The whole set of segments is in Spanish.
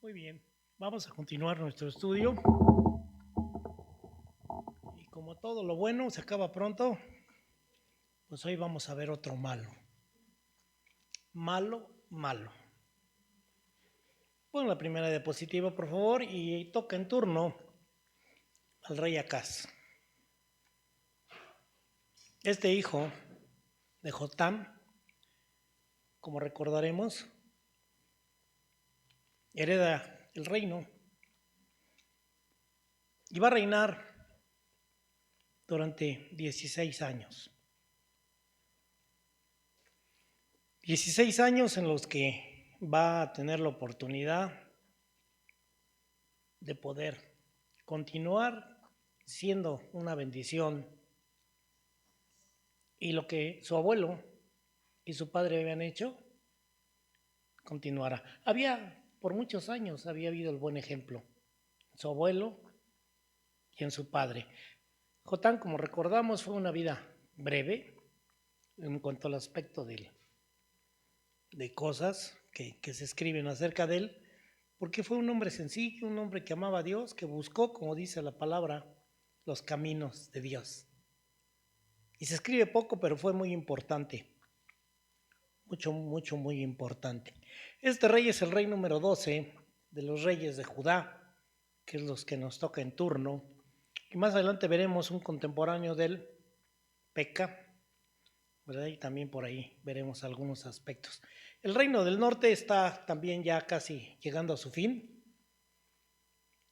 Muy bien, vamos a continuar nuestro estudio y como todo lo bueno se acaba pronto, pues hoy vamos a ver otro malo. Malo, malo. Pon la primera diapositiva, por favor, y toca en turno al rey Acaz. Este hijo de Jotam, como recordaremos, hereda el reino y va a reinar durante 16 años. 16 años en los que va a tener la oportunidad de poder continuar siendo una bendición y lo que su abuelo y su padre habían hecho continuará. Por muchos años había habido el buen ejemplo en su abuelo y en su padre. Jotán, como recordamos, fue una vida breve en cuanto al aspecto de cosas que se escriben acerca de él, porque fue un hombre sencillo, un hombre que amaba a Dios, que buscó, como dice la palabra, los caminos de Dios. Y se escribe poco, pero fue muy importante. Muy importante. Este rey es el rey número 12 de los reyes de Judá, que es los que nos toca en turno. Y más adelante veremos un contemporáneo de él, Peca, ¿verdad? Y también por ahí veremos algunos aspectos. El reino del norte está también ya casi llegando a su fin.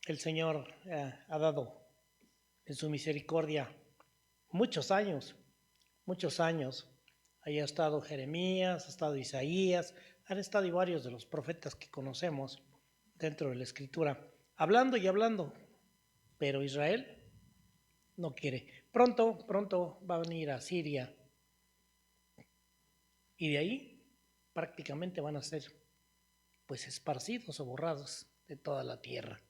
El Señor ha dado en su misericordia muchos años. Ahí ha estado Jeremías, ha estado Isaías, han estado y varios de los profetas que conocemos dentro de la Escritura, hablando y hablando, pero Israel no quiere. Pronto va a venir a Siria y de ahí prácticamente van a ser pues esparcidos o borrados de toda la tierra.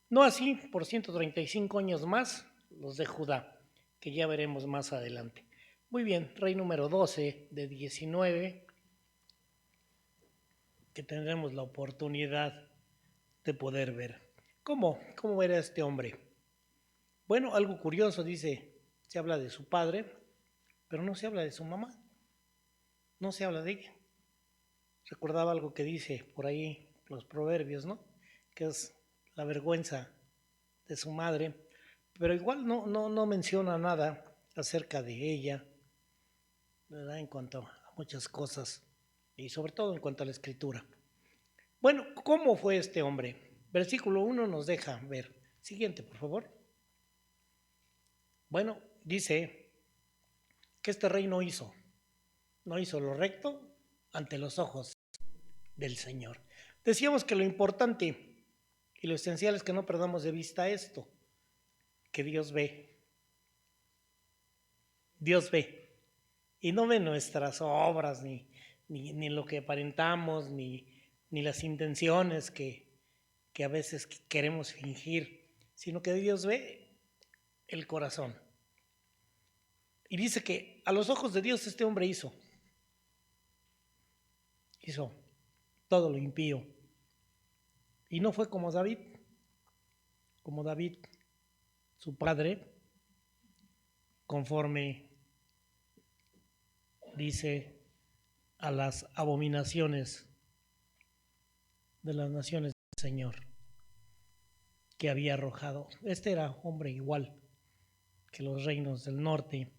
No así por 135 años más los de Judá, que ya veremos más adelante. Muy bien, rey número 12 de 19, que tendremos la oportunidad de poder ver. ¿Cómo era este hombre? Bueno, algo curioso, dice, se habla de su padre, pero no se habla de su mamá, no se habla de ella. Recordaba algo que dice por ahí los proverbios, ¿no? Que es la vergüenza de su madre, pero igual no menciona nada acerca de ella, ¿verdad? En cuanto a muchas cosas y sobre todo en cuanto a la escritura. Bueno, ¿cómo fue este hombre? Versículo 1 nos deja ver. Siguiente, por favor. Bueno, dice que este rey no hizo lo recto ante los ojos del Señor. Decíamos que lo importante y lo esencial es que no perdamos de vista esto, que Dios ve. Dios ve. Y no ve nuestras obras, ni lo que aparentamos, ni las intenciones que a veces queremos fingir, sino que Dios ve el corazón. Y dice que a los ojos de Dios este hombre hizo todo lo impío. Y no fue como David, su padre, conforme dice a las abominaciones de las naciones del Señor que había arrojado. Este era hombre igual que los reinos del norte,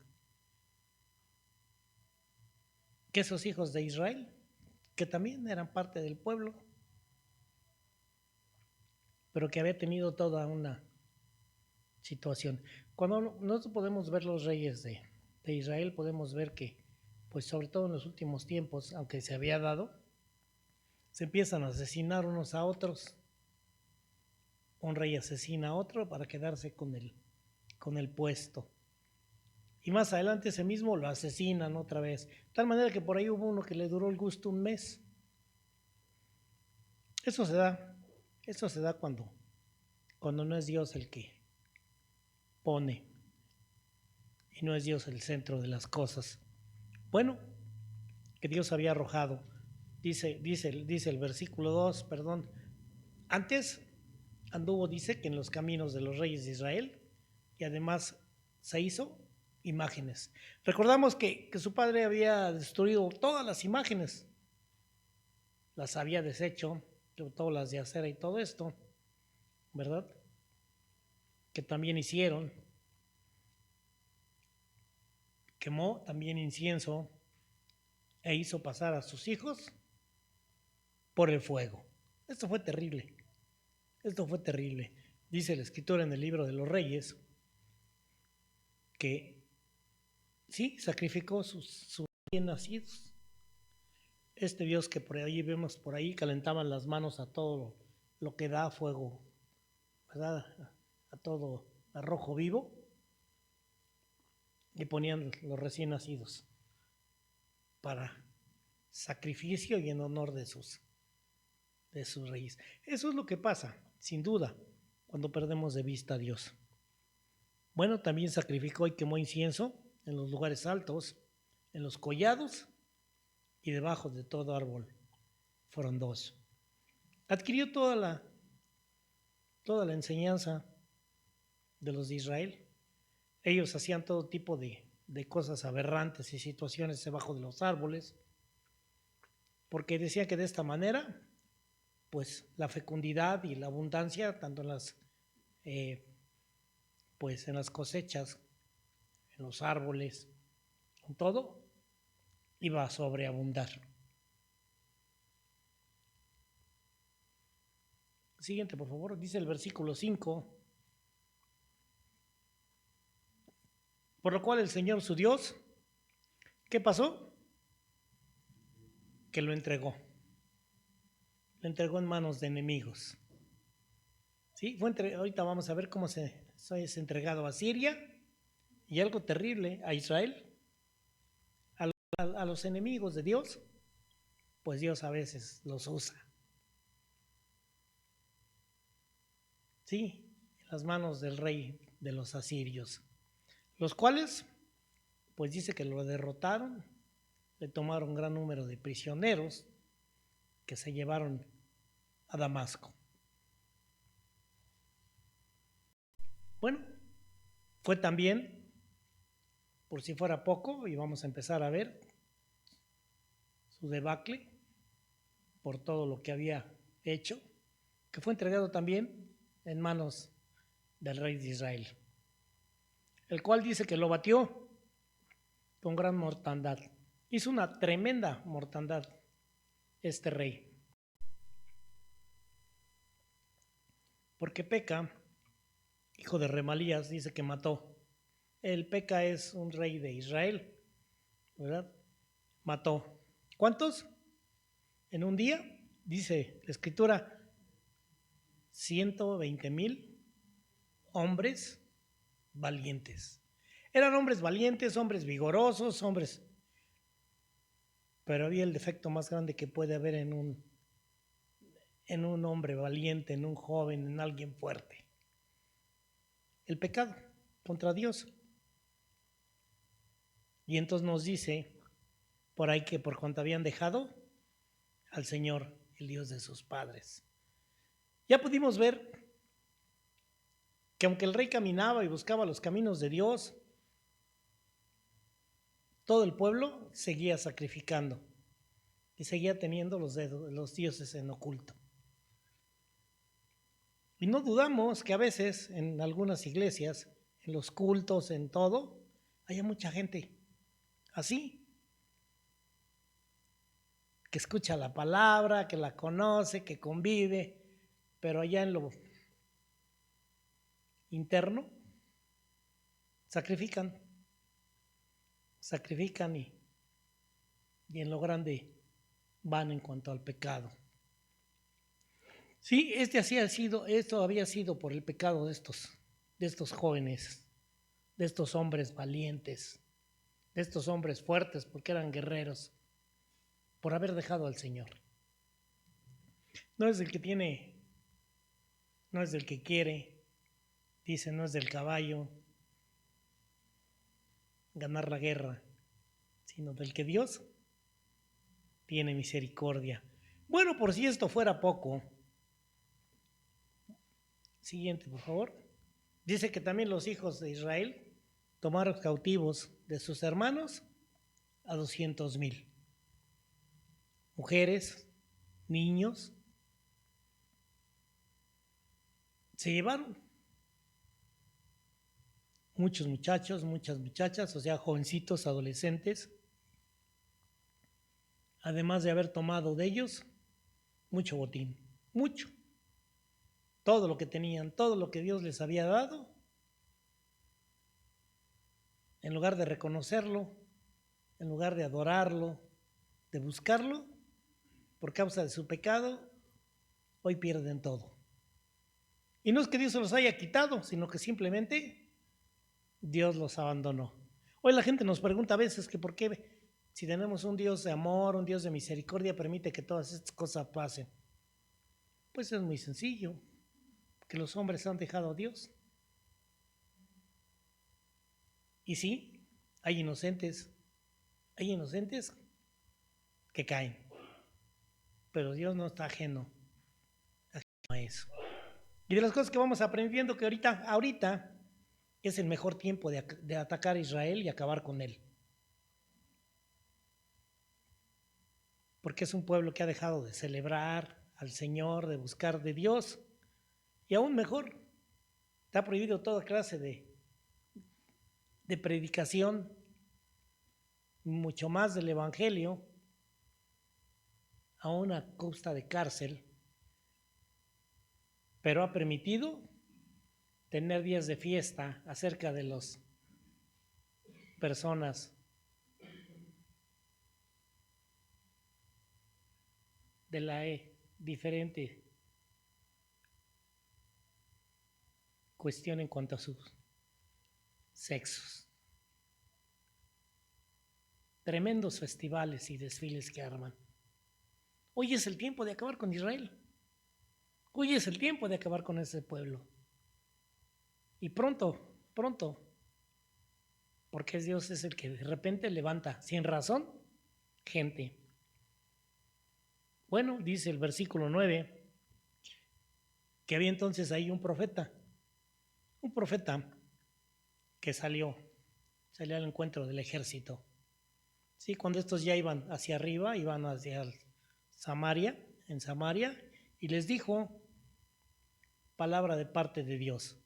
que esos hijos de Israel, que también eran parte del pueblo, pero que había tenido toda una situación. Cuando nosotros podemos ver los reyes de Israel, podemos ver que, pues sobre todo en los últimos tiempos, aunque se había dado, se empiezan a asesinar unos a otros. Un rey asesina a otro para quedarse con el puesto. Y más adelante ese mismo lo asesinan otra vez. De tal manera que por ahí hubo uno que le duró el gusto un mes. Eso se da cuando no es Dios el que pone y no es Dios el centro de las cosas. Bueno, que Dios había arrojado. Dice el versículo 2, Antes anduvo, dice, que en los caminos de los reyes de Israel, y además se hizo imágenes. Recordamos que su padre había destruido todas las imágenes, las había deshecho, todas las de acera y todo esto, ¿verdad? Que también hicieron. Quemó también incienso e hizo pasar a sus hijos por el fuego. Esto fue terrible. Esto fue terrible. Dice la escritura en el libro de los Reyes que sí, sacrificó sus bien nacidos. Este Dios que por ahí vemos, por ahí calentaban las manos a todo lo que da fuego, ¿verdad? A todo arrojo vivo, y ponían los recién nacidos para sacrificio y en honor de sus reyes. Eso es lo que pasa, sin duda, cuando perdemos de vista a Dios. Bueno, también sacrificó y quemó incienso en los lugares altos, en los collados y debajo de todo árbol frondoso. Adquirió toda la enseñanza de los de Israel. Ellos hacían todo tipo de cosas aberrantes y situaciones debajo de los árboles, porque decían que de esta manera, pues la fecundidad y la abundancia, tanto en las, pues en las cosechas, en los árboles, en todo, iba a sobreabundar. Siguiente, por favor, dice el versículo 5. Por lo cual el Señor su Dios, ¿qué pasó? Que lo entregó. Lo entregó en manos de enemigos. ¿Sí? Ahorita vamos a ver cómo es entregado a Siria y algo terrible a Israel, a los enemigos de Dios, pues Dios a veces los usa. Sí, en las manos del rey de los asirios, los cuales, pues dice que lo derrotaron, le tomaron gran número de prisioneros que se llevaron a Damasco. Bueno, fue también, por si fuera poco, y vamos a empezar a ver su debacle por todo lo que había hecho, que fue entregado también en manos del rey de Israel, el cual dice que lo batió con gran mortandad. Hizo una tremenda mortandad este rey, porque Peca, hijo de Remalías, dice que mató. El Peca es un rey de Israel, ¿verdad? Mató. ¿Cuántos? En un día, dice la escritura, 120,000 hombres valientes. Eran hombres valientes, hombres vigorosos, hombres... Pero había el defecto más grande que puede haber en un hombre valiente, en un joven, en alguien fuerte. El pecado contra Dios. Y entonces nos dice por ahí que por cuanto habían dejado al Señor, el Dios de sus padres. Ya pudimos ver que aunque el rey caminaba y buscaba los caminos de Dios, todo el pueblo seguía sacrificando y seguía teniendo los dioses en oculto. Y no dudamos que a veces en algunas iglesias, en los cultos, en todo, haya mucha gente así, que escucha la palabra, que la conoce, que convive, pero allá en lo interno sacrifican y en lo grande van en cuanto al pecado. Sí, esto había sido por el pecado de estos jóvenes, de estos hombres valientes, de estos hombres fuertes, porque eran guerreros, por haber dejado al Señor. No es del que tiene, no es del que quiere, dice, no es del caballo ganar la guerra, sino del que Dios tiene misericordia. Bueno, por si esto fuera poco, Siguiente, por favor. Dice que también los hijos de Israel tomaron cautivos de sus hermanos a 200,000. Mujeres, niños, se llevaron muchos muchachos, muchas muchachas, o sea, jovencitos, adolescentes, además de haber tomado de ellos mucho botín, mucho. Todo lo que tenían, todo lo que Dios les había dado, en lugar de reconocerlo, en lugar de adorarlo, de buscarlo, por causa de su pecado, hoy pierden todo. Y no es que Dios se los haya quitado, sino que simplemente Dios los abandonó. Hoy la gente nos pregunta a veces que por qué, si tenemos un Dios de amor, un Dios de misericordia, permite que todas estas cosas pasen. Pues es muy sencillo, que los hombres han dejado a Dios. Y sí, hay inocentes que caen, pero Dios no está ajeno a eso. Y de las cosas que vamos aprendiendo que ahorita es el mejor tiempo de atacar a Israel y acabar con él. Porque es un pueblo que ha dejado de celebrar al Señor, de buscar de Dios. Y aún mejor, está prohibido toda clase de predicación, mucho más del Evangelio, a una costa de cárcel, pero ha permitido tener días de fiesta acerca de las personas de la diferente cuestión en cuanto a sus sexos. Tremendos festivales y desfiles que arman. Hoy es el tiempo de acabar con Israel. Hoy es el tiempo de acabar con ese pueblo. Y pronto, porque Dios es el que de repente levanta, sin razón, gente. Bueno, dice el versículo 9, que había entonces ahí un profeta que salió al encuentro del ejército. Sí, cuando estos ya iban hacia arriba, iban hacia Samaria, y les dijo palabra de parte de Dios.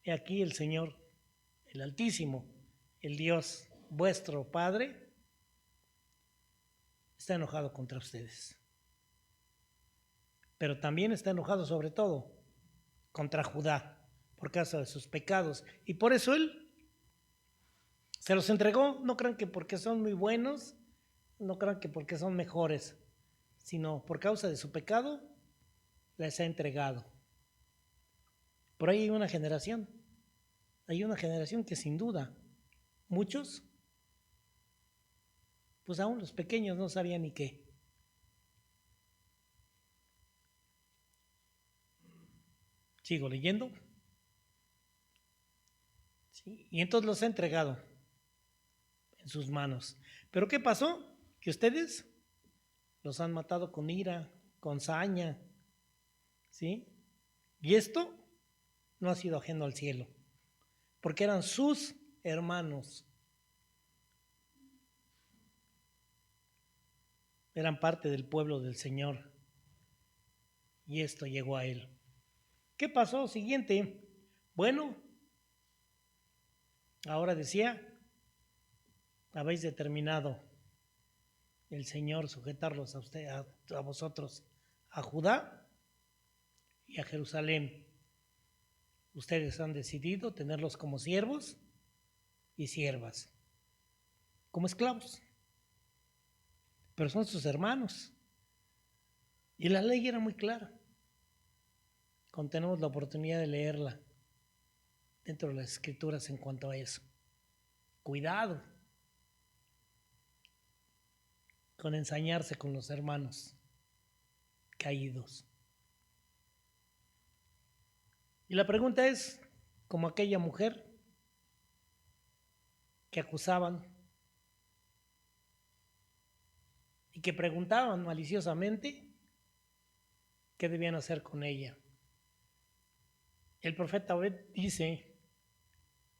He aquí el Señor, el Altísimo, el Dios vuestro Padre, está enojado contra ustedes. Pero también está enojado sobre todo contra Judá por causa de sus pecados. Y por eso Él se los entregó. No crean que porque son muy buenos, no crean que porque son mejores, sino por causa de su pecado les ha entregado. Por ahí hay una generación que sin duda, muchos, pues aún los pequeños no sabían ni qué. Sigo leyendo. ¿Sí? Y entonces los ha entregado en sus manos. ¿Pero qué pasó? Que ustedes los han matado con ira, con saña, ¿sí? Y esto no ha sido ajeno al cielo, porque eran sus hermanos. Eran parte del pueblo del Señor. Y esto llegó a él. ¿Qué pasó? Siguiente. Bueno, ahora decía, habéis determinado el Señor sujetarlos a vosotros, a Judá y a Jerusalén. Ustedes han decidido tenerlos como siervos y siervas, como esclavos, pero son sus hermanos. Y la ley era muy clara. Cuando tenemos la oportunidad de leerla dentro de las escrituras en cuanto a eso. Cuidado con ensañarse con los hermanos caídos. Y la pregunta es, como aquella mujer que acusaban y que preguntaban maliciosamente qué debían hacer con ella. El profeta Obed dice,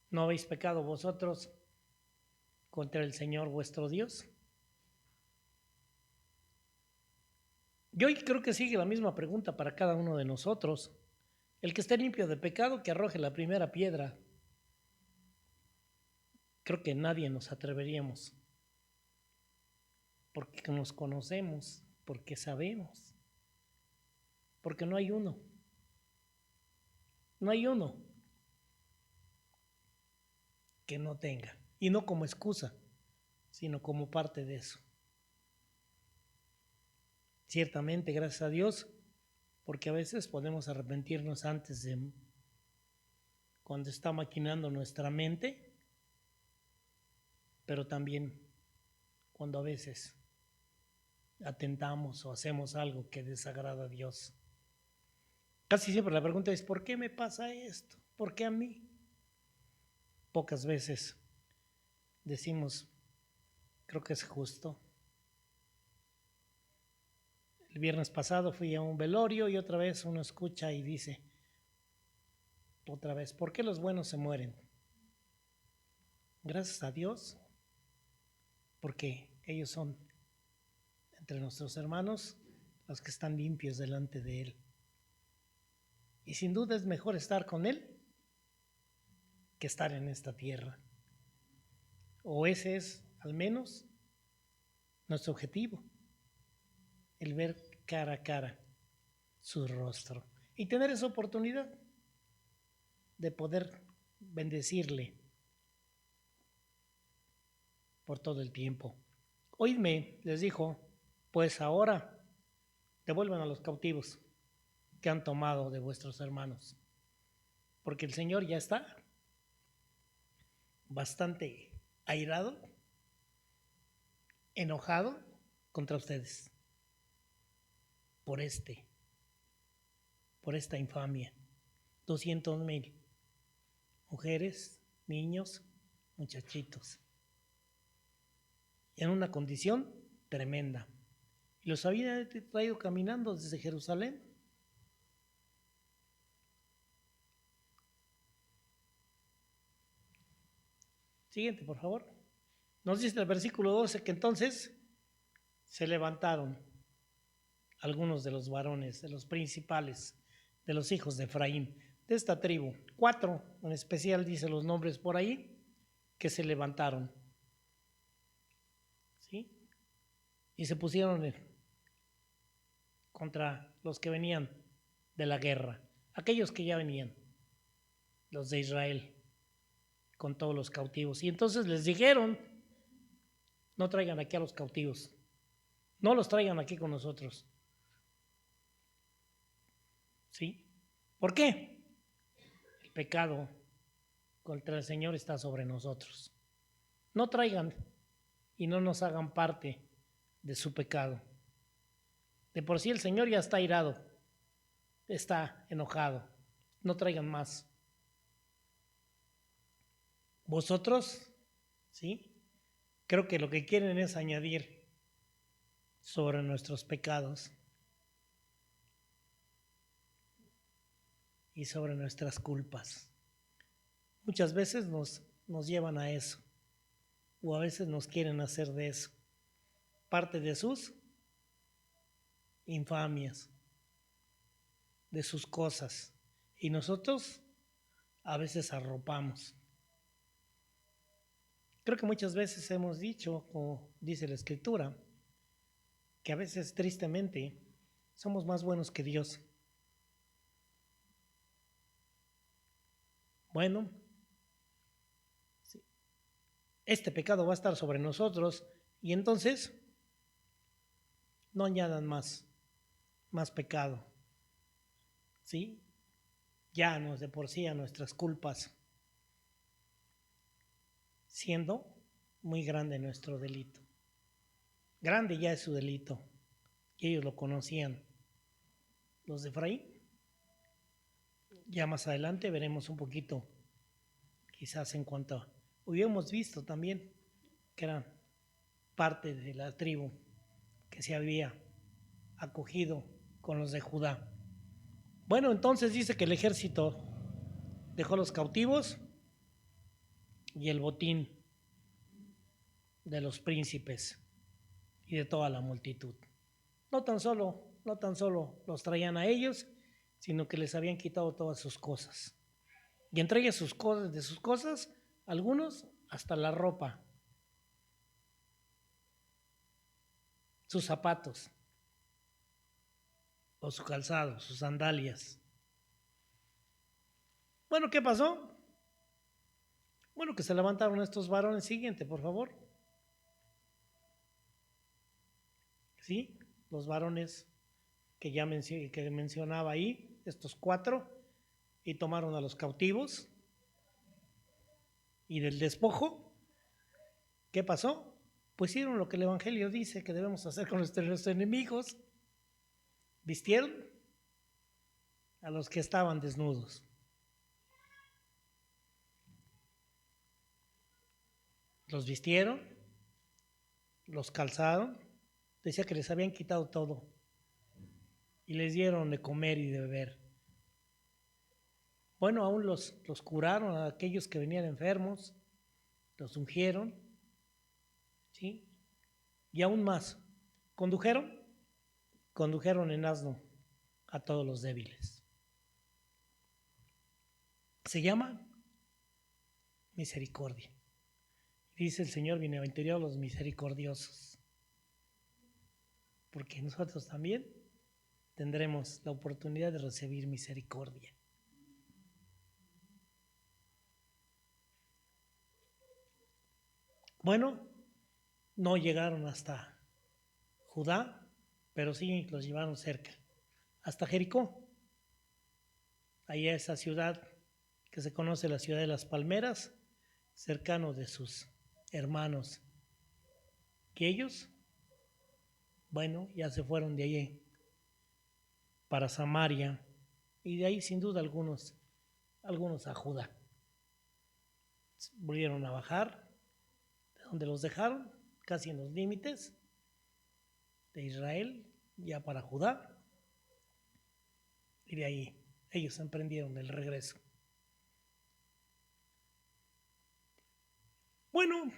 ¿no habéis pecado vosotros contra el Señor vuestro Dios? Yo creo que sigue la misma pregunta para cada uno de nosotros. El que esté limpio de pecado, que arroje la primera piedra. Creo que nadie nos atreveríamos, porque nos conocemos, porque sabemos, porque no hay uno que no tenga, y no como excusa, sino como parte de eso. Ciertamente, gracias a Dios, porque a veces podemos arrepentirnos antes de cuando está maquinando nuestra mente, pero también cuando a veces atentamos o hacemos algo que desagrada a Dios. Casi siempre la pregunta es, ¿por qué me pasa esto? ¿Por qué a mí? Pocas veces decimos, creo que es justo. El viernes pasado fui a un velorio y otra vez uno escucha y dice, otra vez, ¿por qué los buenos se mueren? Gracias a Dios, porque ellos son entre nuestros hermanos los que están limpios delante de Él. Y sin duda es mejor estar con Él que estar en esta tierra. O ese es al menos nuestro objetivo, el ver cara a cara su rostro y tener esa oportunidad de poder bendecirle por todo el tiempo. Oídme, les dijo, pues ahora devuelvan a los cautivos que han tomado de vuestros hermanos, porque el Señor ya está bastante airado, enojado contra ustedes por esta infamia. 200,000 mujeres, niños, muchachitos, en una condición tremenda. Y los había traído caminando desde Jerusalén. Siguiente, por favor. Nos dice el versículo 12 que entonces se levantaron algunos de los varones, de los principales, de los hijos de Efraín, de esta tribu. 4 en especial dice los nombres por ahí, que se levantaron. ¿Sí? Y se pusieron contra los que venían de la guerra, aquellos que ya venían, los de Israel, con todos los cautivos. Y entonces les dijeron, no traigan aquí a los cautivos, no los traigan aquí con nosotros. ¿Sí? ¿Por qué? El pecado contra el Señor está sobre nosotros. No traigan y no nos hagan parte de su pecado. De por sí el Señor ya está airado, está enojado. No traigan más. Vosotros, ¿sí? Creo que lo que quieren es añadir sobre nuestros pecados y sobre nuestras culpas. Muchas veces nos llevan a eso, o a veces nos quieren hacer de eso parte de sus infamias, de sus cosas, y nosotros a veces arropamos. Creo que muchas veces hemos dicho, como dice la Escritura, que a veces tristemente somos más buenos que Dios. Bueno, este pecado va a estar sobre nosotros y entonces no añadan más pecado. ¿Sí? Ya nos de por sí a nuestras culpas, siendo muy grande nuestro delito. Grande ya es su delito, y ellos lo conocían. Los de Efraín, ya más adelante veremos un poquito, quizás en cuanto a, hubiéramos visto también que eran parte de la tribu que se había acogido con los de Judá. Bueno, entonces dice que el ejército dejó los cautivos y el botín de los príncipes y de toda la multitud. No tan solo los traían a ellos, sino que les habían quitado todas sus cosas. Y entre ellas de sus cosas, algunos hasta la ropa, sus zapatos, o su calzado, sus sandalias. Bueno, ¿qué pasó? Bueno, que se levantaron estos varones. Siguiente, por favor. ¿Sí? Los varones que mencionaba ahí, estos 4, y tomaron a los cautivos. Y del despojo, ¿qué pasó? Pues hicieron lo que el Evangelio dice que debemos hacer con nuestros enemigos. Vistieron a los que estaban desnudos. Los vistieron, los calzaron, decía que les habían quitado todo y les dieron de comer y de beber. Bueno, aún los curaron a aquellos que venían enfermos, los ungieron, ¿sí? Y aún más, condujeron en asno a todos los débiles. Se llama misericordia. Dice el Señor, bienaventurados los misericordiosos, porque nosotros también tendremos la oportunidad de recibir misericordia. Bueno, no llegaron hasta Judá, pero sí los llevaron cerca, hasta Jericó. Ahí a esa ciudad que se conoce la ciudad de las palmeras, cercano de sus hermanos. Que ellos, bueno, ya se fueron de allí para Samaria y de ahí sin duda algunos a Judá. Volvieron a bajar de donde los dejaron, casi en los límites de Israel, ya para Judá, y de ahí ellos emprendieron el regreso. Bueno,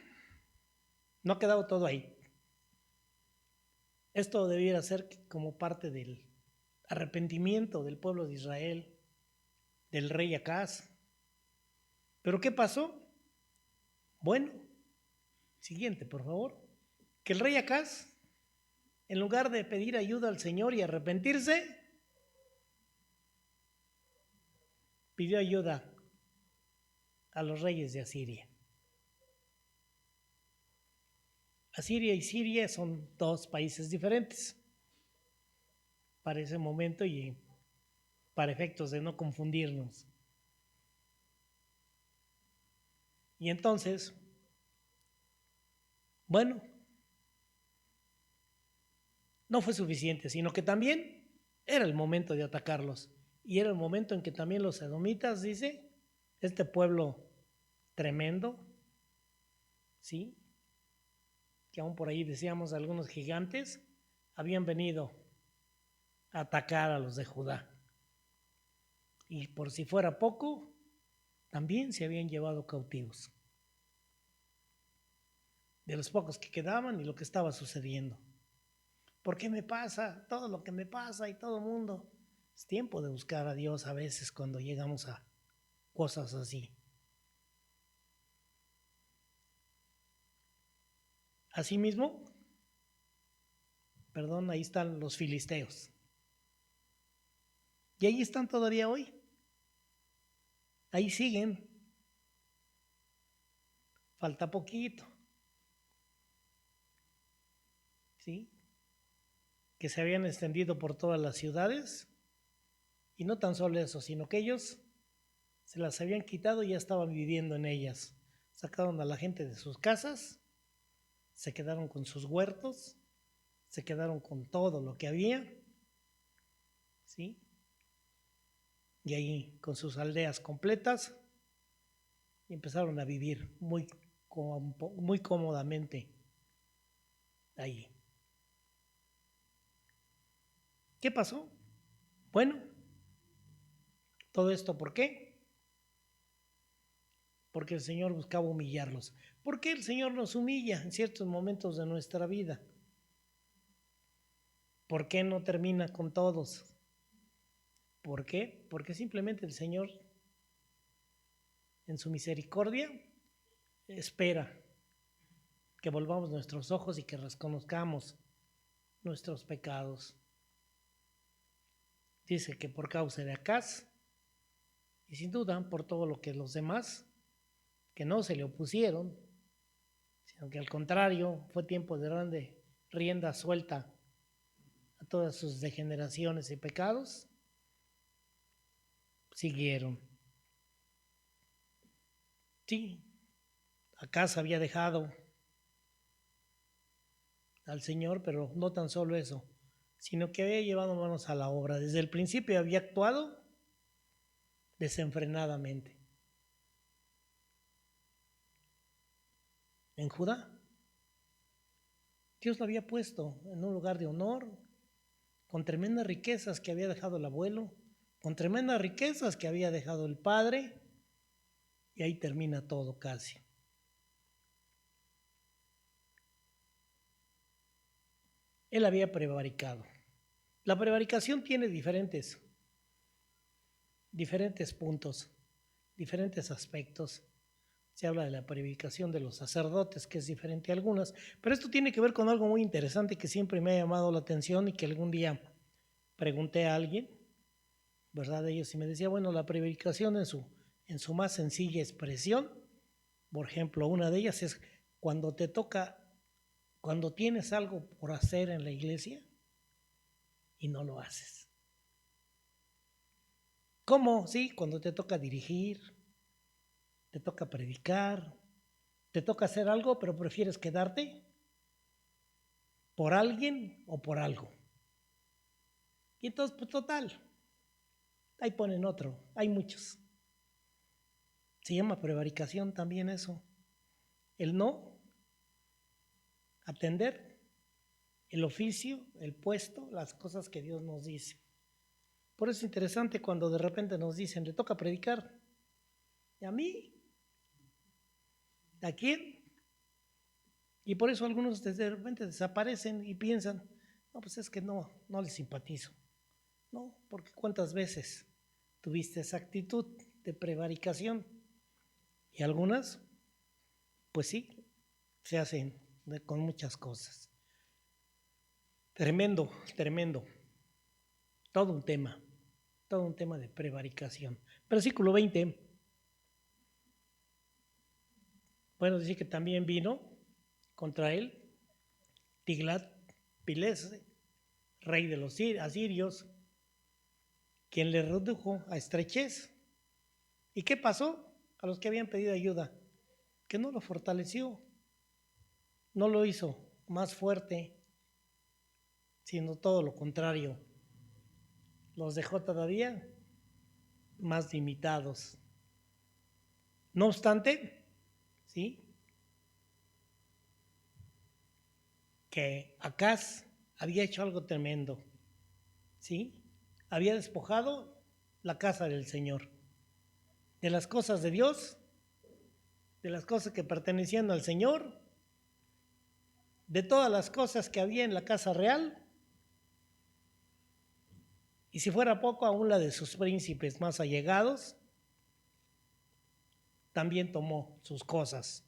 no ha quedado todo ahí. Esto debiera ser como parte del arrepentimiento del pueblo de Israel, del rey Acaz. ¿Pero qué pasó? Bueno, siguiente, por favor. Que el rey Acaz, en lugar de pedir ayuda al Señor y arrepentirse, pidió ayuda a los reyes de Asiria. Asiria y Siria son 2 países diferentes para ese momento y para efectos de no confundirnos. Y entonces, bueno, no fue suficiente, sino que también era el momento de atacarlos. Y era el momento en que también los edomitas, dice, este pueblo tremendo, ¿sí? Que aún por ahí decíamos algunos gigantes, habían venido a atacar a los de Judá. Y por si fuera poco, también se habían llevado cautivos. De los pocos que quedaban y lo que estaba sucediendo. ¿Por qué me pasa todo lo que me pasa y todo el mundo? Es tiempo de buscar a Dios a veces cuando llegamos a cosas así. Asimismo, ahí están los filisteos. Y ahí están todavía hoy. Ahí siguen. Falta poquito. ¿Sí? Que se habían extendido por todas las ciudades. Y no tan solo eso, sino que ellos se las habían quitado y ya estaban viviendo en ellas. Sacaron a la gente de sus casas, se quedaron con sus huertos, se quedaron con todo lo que había, ¿sí? Y ahí con sus aldeas completas y empezaron a vivir muy cómodamente ahí. ¿Qué pasó? Bueno, todo esto ¿por qué? porque el Señor buscaba humillarlos. ¿Por qué el Señor nos humilla en ciertos momentos de nuestra vida? ¿Por qué no termina con todos? ¿Por qué? Porque simplemente el Señor, en su misericordia, espera que volvamos nuestros ojos y que reconozcamos nuestros pecados. Dice que por causa de Acaz, y sin duda por todo lo que los demás, que no se le opusieron, sino que al contrario fue tiempo de grande rienda suelta a todas sus degeneraciones y pecados, siguieron. Sí, Acaz había dejado al Señor, pero no tan solo eso, sino que había llevado manos a la obra. Desde el principio había actuado desenfrenadamente. En Judá, Dios lo había puesto en un lugar de honor, con tremendas riquezas que había dejado el abuelo, con tremendas riquezas que había dejado el padre, y ahí termina todo casi. Él había prevaricado. La prevaricación tiene diferentes puntos, diferentes aspectos. Se habla de la prevaricación de los sacerdotes, que es diferente a algunas, pero esto tiene que ver con algo muy interesante que siempre me ha llamado la atención y que algún día pregunté a alguien, ¿verdad? De ellos, y me decía, bueno, la prevaricación en su más sencilla expresión, por ejemplo, una de ellas es cuando te toca, cuando tienes algo por hacer en la iglesia y no lo haces. ¿Cómo? Sí, cuando te toca dirigir, te toca predicar, te toca hacer algo, pero prefieres quedarte por alguien o por algo. Y entonces, pues total, ahí ponen otro, hay muchos. Se llama prevaricación también eso. El no atender el oficio, el puesto, las cosas que Dios nos dice. Por eso es interesante cuando de repente nos dicen, le toca predicar. ¿Y a mí? ¿A quién? Y por eso algunos de repente desaparecen y piensan, no, pues es que no les simpatizo. No, porque cuántas veces tuviste esa actitud de prevaricación. Y algunas, pues sí, se hacen con muchas cosas. Tremendo, tremendo. Todo un tema de prevaricación. Versículo 20. Bueno, dice que también vino contra él Tiglat-Pilese, rey de los asirios, quien le redujo a estrechez. ¿Y qué pasó? A los que habían pedido ayuda, que no lo fortaleció, no lo hizo más fuerte, sino todo lo contrario, los dejó todavía más limitados. No obstante, ¿sí?, que Acaz había hecho algo tremendo, ¿sí? Había despojado la casa del Señor, de las cosas de Dios, de las cosas que pertenecían al Señor, de todas las cosas que había en la casa real, y si fuera poco, aún la de sus príncipes más allegados, también tomó sus cosas.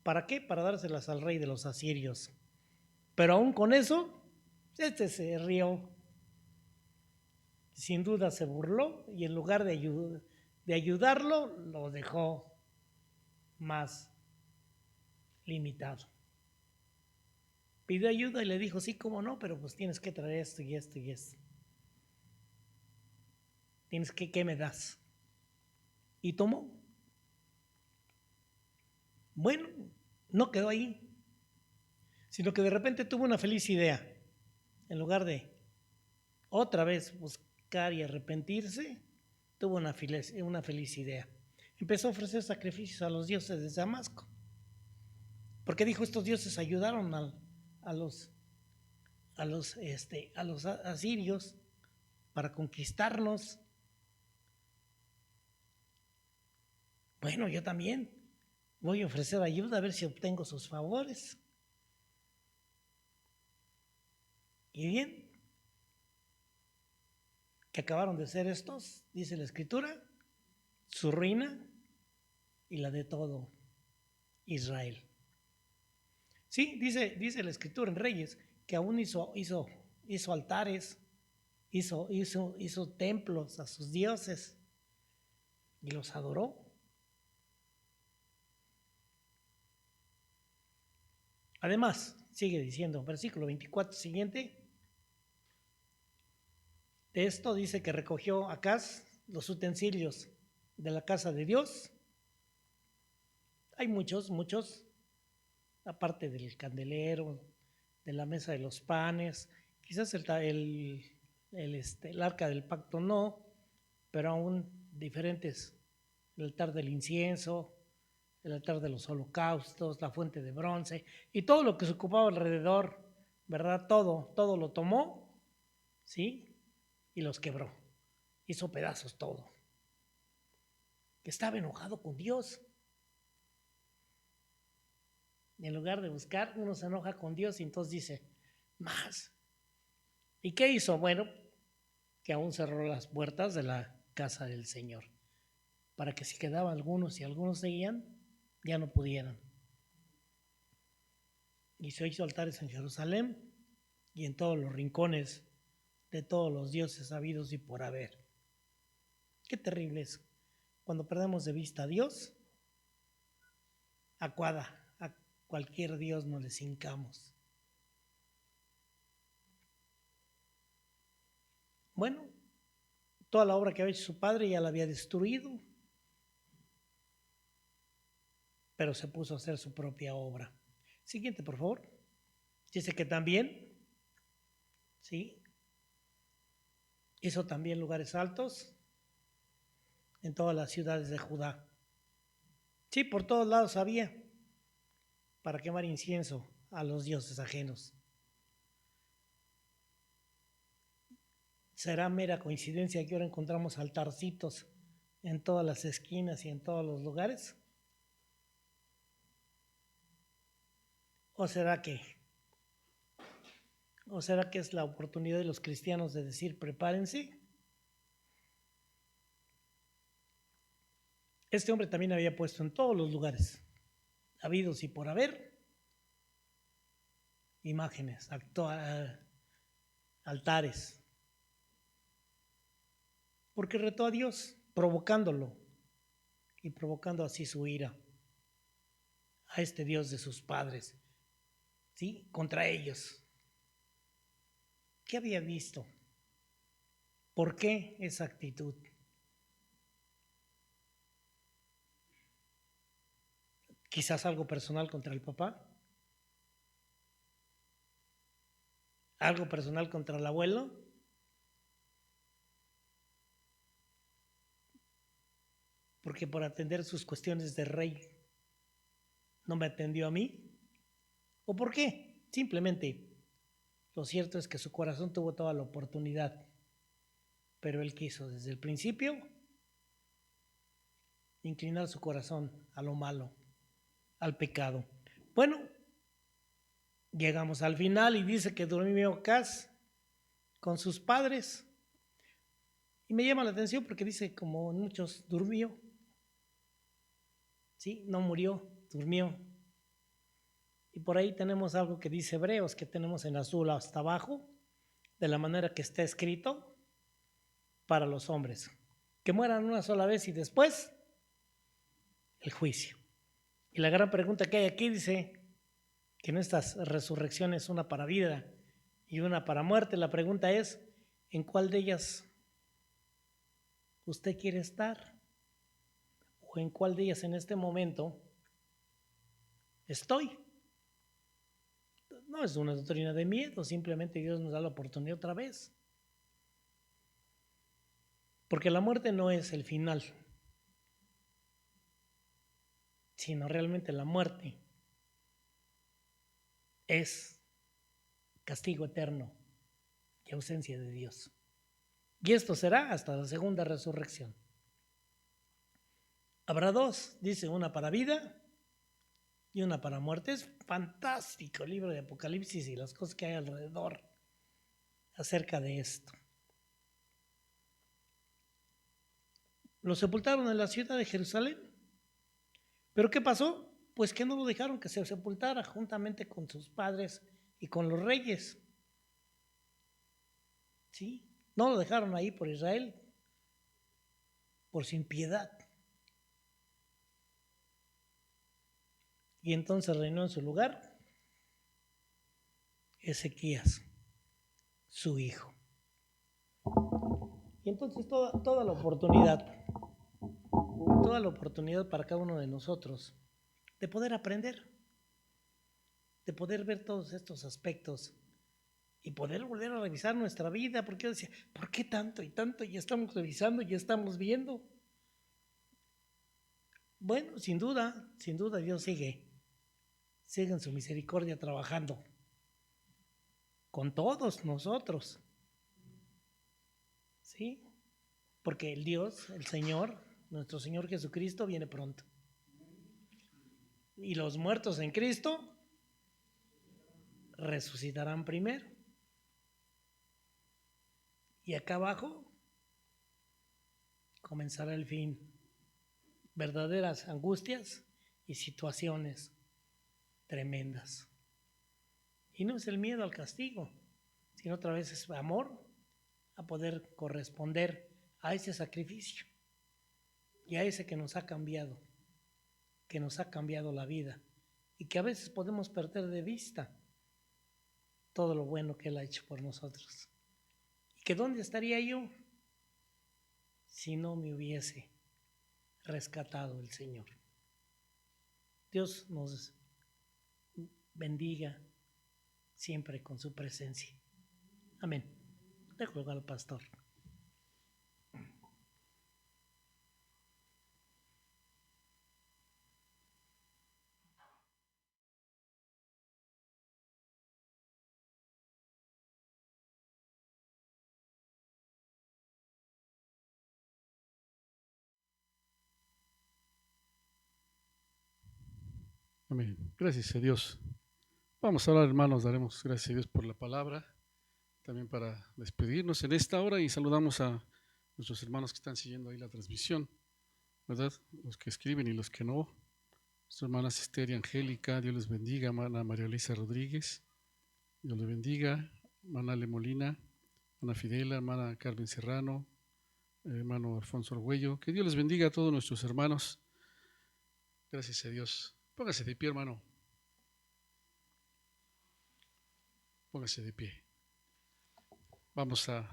¿Para qué? Para dárselas al rey de los asirios. Pero aún con eso, este se rió. Sin duda se burló y en lugar de ayudarlo, lo dejó más limitado. Pidió ayuda y le dijo, sí, cómo no, pero pues tienes que traer esto y esto y esto. Tienes que, ¿qué me das? Y tomó. Bueno, no quedó ahí, sino que de repente tuvo una feliz idea. En lugar de otra vez buscar y arrepentirse, tuvo una feliz idea. Empezó a ofrecer sacrificios a los dioses de Damasco. Porque dijo, estos dioses ayudaron a los asirios para conquistarnos. Bueno, yo también. voy a ofrecer ayuda a ver si obtengo sus favores. Y bien, que acabaron de ser estos, dice la Escritura, su ruina y la de todo Israel. Sí, dice la Escritura en Reyes que aún hizo altares, hizo templos a sus dioses y los adoró. Además, sigue diciendo, versículo 24 siguiente, de esto dice que recogió Acaz los utensilios de la casa de Dios. Hay muchos, aparte del candelero, de la mesa de los panes, quizás el arca del pacto no, pero aún diferentes, el altar del incienso, el altar de los holocaustos, la fuente de bronce y todo lo que se ocupaba alrededor, ¿verdad? Todo lo tomó, ¿sí? Y los quebró, hizo pedazos todo. Estaba enojado con Dios. En lugar de buscar, uno se enoja con Dios y entonces dice, más. ¿Y qué hizo? Bueno, que aún cerró las puertas de la casa del Señor, para que si quedaban algunos y algunos seguían, ya no pudieran. Y se hizo altares en Jerusalén y en todos los rincones de todos los dioses habidos y por haber. Qué terrible es cuando perdemos de vista a Dios, a cualquier Dios nos les hincamos. Bueno, toda la obra que había hecho su padre ya la había destruido, pero se puso a hacer su propia obra. Siguiente, por favor. Dice que también, ¿sí? Hizo también lugares altos en todas las ciudades de Judá. Sí, por todos lados había para quemar incienso a los dioses ajenos. ¿Será mera coincidencia que ahora encontramos altarcitos en todas las esquinas y en todos los lugares? ¿O será que es la oportunidad de los cristianos de decir prepárense? Este hombre también había puesto en todos los lugares, habidos y por haber, imágenes, altares, porque retó a Dios, provocándolo y provocando así su ira a este Dios de sus padres, ¿sí? Contra ellos. ¿Qué había visto? ¿Por qué esa actitud? Quizás algo personal contra el papá, algo personal contra el abuelo, porque por atender sus cuestiones de rey no me atendió a mí. ¿O por qué? Simplemente, lo cierto es que su corazón tuvo toda la oportunidad, pero él quiso desde el principio inclinar su corazón a lo malo, al pecado. Bueno, llegamos al final y dice que durmió Acaz con sus padres. Y me llama la atención porque dice, como muchos, durmió. Sí, no murió, durmió. Y por ahí tenemos algo que dice Hebreos, que tenemos en azul hasta abajo, de la manera que está escrito para los hombres. Que mueran una sola vez y después el juicio. Y la gran pregunta que hay aquí dice que en estas resurrecciones, una para vida y una para muerte, la pregunta es, ¿en cuál de ellas usted quiere estar? ¿O en cuál de ellas en este momento estoy? No es una doctrina de miedo, simplemente Dios nos da la oportunidad otra vez. Porque la muerte no es el final, sino realmente la muerte es castigo eterno y ausencia de Dios. Y esto será hasta la segunda resurrección. Habrá dos, dice, una para vida y una para muerte. Es fantástico el libro de Apocalipsis y las cosas que hay alrededor acerca de esto. Lo sepultaron en la ciudad de Jerusalén. ¿Pero qué pasó? Pues que no lo dejaron que se sepultara juntamente con sus padres y con los reyes. ¿Sí? No lo dejaron ahí por Israel, por su impiedad. Y entonces reinó en su lugar Ezequías, su hijo. Y entonces toda la oportunidad para cada uno de nosotros de poder aprender, de poder ver todos estos aspectos y poder volver a revisar nuestra vida, porque yo decía, ¿por qué tanto y tanto? Y estamos revisando y estamos viendo. Bueno, sin duda Dios sigue en su misericordia trabajando con todos nosotros, ¿sí? Porque el Dios, el Señor, nuestro Señor Jesucristo viene pronto. Y los muertos en Cristo resucitarán primero. Y acá abajo comenzará el fin. Verdaderas angustias y situaciones tremendas. Y no es el miedo al castigo, sino otra vez es amor a poder corresponder a ese sacrificio y a ese que nos ha cambiado la vida y que a veces podemos perder de vista todo lo bueno que Él ha hecho por nosotros. Y que ¿dónde estaría yo si no me hubiese rescatado el Señor? Dios nos bendiga siempre con su presencia. Amén. Dejo lugar al pastor. Amén. Gracias a Dios. Vamos a orar, hermanos, daremos gracias a Dios por la palabra, también para despedirnos en esta hora y saludamos a nuestros hermanos que están siguiendo ahí la transmisión, ¿verdad? Los que escriben y los que no. Sus hermanas Esther y Angélica, Dios les bendiga. Hermana María Luisa Rodríguez, Dios les bendiga. Hermana Ale Molina, hermana Fidela, hermana Carmen Serrano, hermano Alfonso Argüello. Que Dios les bendiga a todos nuestros hermanos. Gracias a Dios. Póngase de pie, hermano. Póngase de pie. Vamos a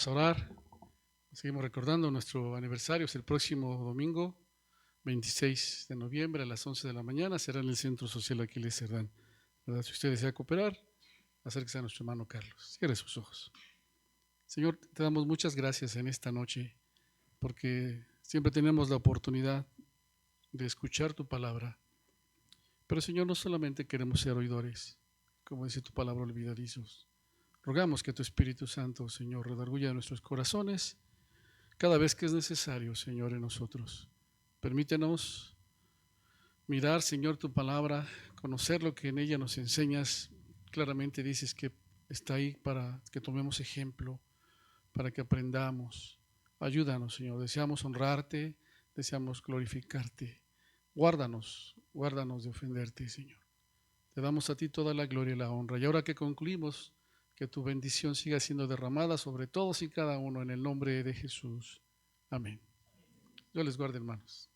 orar. Seguimos recordando nuestro aniversario. Es el próximo domingo, 26 de noviembre a las 11 de la mañana. Será en el Centro Social Aquiles Cerdán. ¿Verdad? Si usted desea cooperar, acérquese a nuestro hermano Carlos. Cierre sus ojos. Señor, te damos muchas gracias en esta noche, porque siempre tenemos la oportunidad de escuchar tu palabra. Pero Señor, no solamente queremos ser oidores, como dice tu palabra, olvidadizos. Rogamos que tu Espíritu Santo, Señor, redarguya nuestros corazones cada vez que es necesario, Señor, en nosotros. Permítenos mirar, Señor, tu palabra, conocer lo que en ella nos enseñas. Claramente dices que está ahí para que tomemos ejemplo, para que aprendamos. Ayúdanos, Señor. Deseamos honrarte, deseamos glorificarte. Guárdanos de ofenderte, Señor. Te damos a ti toda la gloria y la honra. Y ahora que concluimos, que tu bendición siga siendo derramada sobre todos y cada uno en el nombre de Jesús. Amén. Dios les guarde, hermanos.